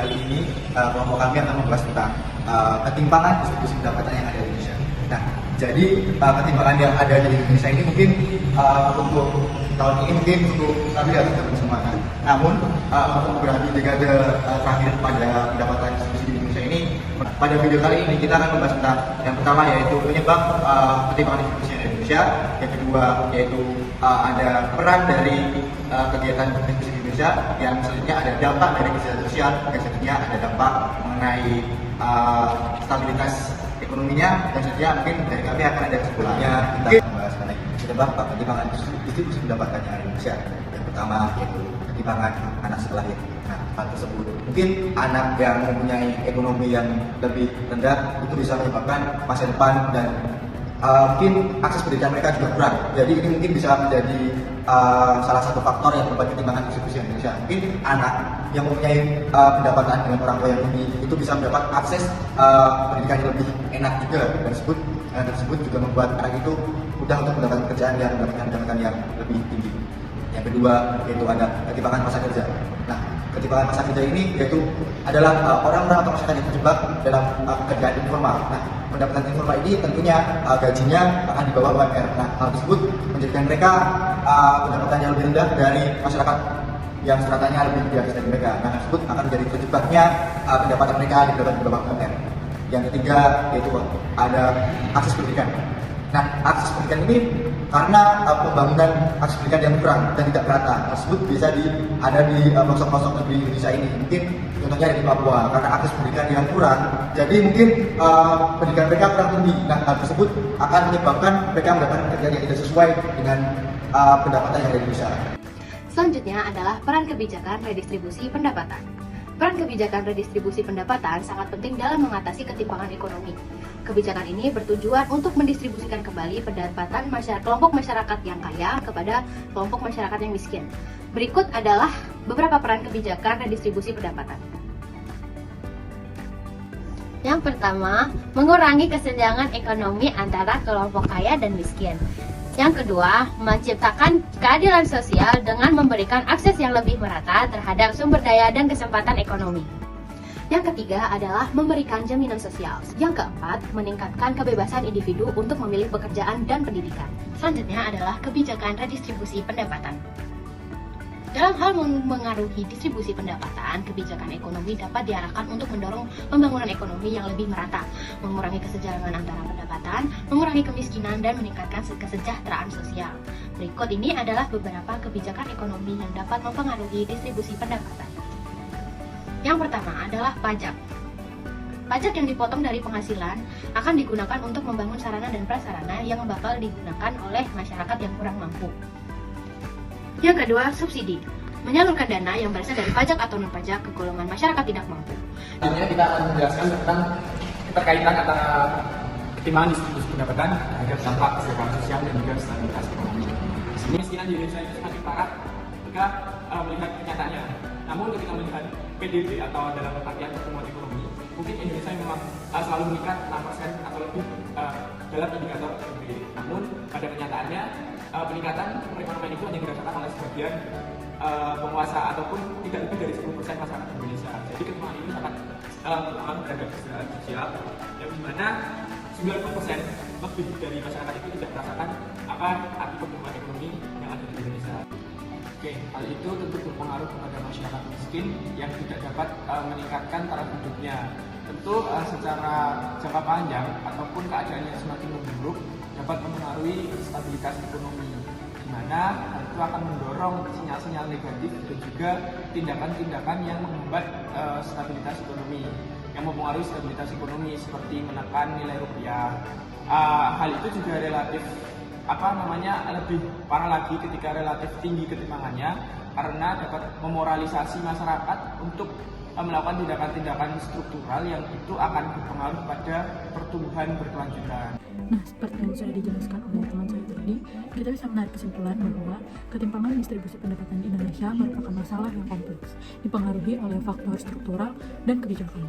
kali ini kelompok kami akan membahas tentang ketimpangan distribusi pendapatan yang ada di Indonesia. Nah, jadi ketimpangan yang ada di Indonesia ini mungkin untuk tahun ini mungkin cukup stabil ya teman-teman semua. Namun untuk beberapa dekade terakhir pada pendapatan distribusi di Indonesia ini, pada video kali ini kita akan membahas tentang yang pertama yaitu penyebab ketimpangan distribusi di Indonesia, yang kedua yaitu ada peran dari kegiatan distribusi di Indonesia, yang selanjutnya ada dampak dari kesejahteraan sosial, yang selanjutnya ada dampak mengenai stabilitas ekonominya, dan selanjutnya mungkin dari kami akan ada kesimpulannya. Kita membahas mengenai penyebab ketimpangan distribusi pendapatan yang ada di Indonesia. Yang pertama yaitu ketimpangan anak setelah lahir. Nah, hal tersebut mungkin anak yang mempunyai ekonomi yang lebih rendah itu bisa menyebabkan masa depan dan mungkin akses pendidikan mereka juga kurang. Jadi ini mungkin bisa menjadi salah satu faktor yang membuat ketimpangan distribusi di Indonesia. Mungkin anak yang mempunyai pendapatan dengan orang tua yang tinggi itu bisa mendapat akses pendidikan yang lebih enak juga, dan tersebut juga membuat anak itu mudah untuk mendapatkan pekerjaan yang mendapatkan pendapatan yang lebih tinggi. Yang kedua yaitu ada ketimpangan masa kerja. Nah, ketimpangan masa kerja ini yaitu adalah orang-orang atau masyarakat yang terjebak dalam pekerjaan informal. Nah, pendapatan informal ini tentunya gajinya akan di bawah UMR. Nah, hal tersebut menjadikan mereka pendapatan yang lebih rendah dari masyarakat yang stratanya lebih di atas dari mereka. Nah, tersebut akan menjadi terjebaknya pendapatan mereka di bawah UMR. Yang ketiga yaitu ada akses pendidikan. Nah, akses pendidikan ini karena pembangunan akses pendidikan yang kurang dan tidak merata, tersebut bisa ada di pelosok-pelosok negeri Indonesia ini. Mungkin contohnya ada di Papua, karena akses pendidikan yang kurang, jadi mungkin pendidikan mereka kurang tinggi. Nah, hal tersebut akan menyebabkan mereka mendapatkan pekerjaan yang tidak sesuai dengan pendapatan yang ada di Indonesia. Selanjutnya adalah peran kebijakan redistribusi pendapatan. Peran kebijakan redistribusi pendapatan sangat penting dalam mengatasi ketimpangan ekonomi. Kebijakan ini bertujuan untuk mendistribusikan kembali pendapatan kelompok masyarakat yang kaya kepada kelompok masyarakat yang miskin. Berikut adalah beberapa peran kebijakan redistribusi pendapatan. Yang pertama, mengurangi kesenjangan ekonomi antara kelompok kaya dan miskin. Yang kedua, menciptakan keadilan sosial dengan memberikan akses yang lebih merata terhadap sumber daya dan kesempatan ekonomi. Yang ketiga adalah memberikan jaminan sosial. Yang keempat, meningkatkan kebebasan individu untuk memilih pekerjaan dan pendidikan. Selanjutnya adalah kebijakan redistribusi pendapatan. Dalam hal mengaruhi distribusi pendapatan, kebijakan ekonomi dapat diarahkan untuk mendorong pembangunan ekonomi yang lebih merata, mengurangi kesenjangan antara pendapatan, mengurangi kemiskinan, dan meningkatkan kesejahteraan sosial. Berikut ini adalah beberapa kebijakan ekonomi yang dapat mempengaruhi distribusi pendapatan. Yang pertama adalah pajak. Pajak yang dipotong dari penghasilan akan digunakan untuk membangun sarana dan prasarana yang bakal digunakan oleh masyarakat yang kurang mampu. Yang kedua, subsidi. Menyalurkan dana yang berasal dari pajak atau non-pajak ke golongan masyarakat tidak mampu. Selanjutnya kita akan menjelaskan tentang keterkaitan antara ketimpangan distribusi pendapatan terhadap dampak kesejahteraan sosial dan juga stabilitas ekonomi. Kemiskinan di Indonesia itu semakin parah jika melihat kenyataannya. Namun ketika melihat PDB atau dalam artian pertumbuhan ekonomi, mungkin Indonesia memang selalu meningkat 6% atau lebih dalam indikator PDB. Namun pada kenyataannya peningkatan perekonomian itu hanya dirasakan oleh sebagian penguasa ataupun tidak lebih dari 10% masyarakat Indonesia. Jadi ketimpangan ini sangat berpengaruh terhadap kesejahteraan sosial, yang dimana 90% lebih dari masyarakat itu tidak merasakan apa arti pertumbuhan ekonomi yang ada di Indonesia. Oke, hal itu tentu berpengaruh kepada masyarakat miskin yang tidak dapat meningkatkan taraf hidupnya. Tentu secara jangka panjang ataupun keadaannya semakin memburuk dapat mempengaruhi stabilitas ekonomi, di mana hal itu akan mendorong sinyal-sinyal negatif dan juga tindakan-tindakan yang menghambat stabilitas ekonomi, yang mempengaruhi stabilitas ekonomi seperti menekan nilai rupiah. Hal itu juga relatif lebih parah lagi ketika relatif tinggi ketimpangannya, karena dapat memoralisasi masyarakat untuk melakukan tindakan-tindakan struktural yang itu akan berpengaruh pada pertumbuhan berkelanjutan. Nah, seperti yang sudah dijelaskan oleh teman saya Jadi, kita bisa menarik kesimpulan bahwa ketimpangan distribusi pendapatan di Indonesia merupakan masalah yang kompleks, dipengaruhi oleh faktor struktural dan kebijakan.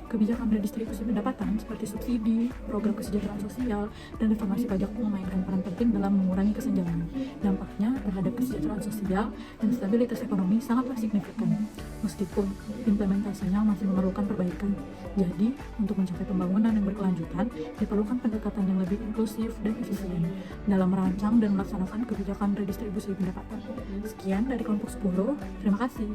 Kebijakan redistribusi pendapatan seperti subsidi, program kesejahteraan sosial, dan reformasi pajak memainkan peran penting dalam mengurangi kesenjangan. Dampaknya terhadap kesejahteraan sosial dan stabilitas ekonomi sangatlah signifikan, meskipun implementasinya masih memerlukan perbaikan. Jadi, untuk mencapai pembangunan yang berkelanjutan, diperlukan pendekatan yang lebih inklusif dan efisien dalam merancang dan melaksanakan kebijakan redistribusi pendapatan. Sekian dari kelompok 10, terima kasih.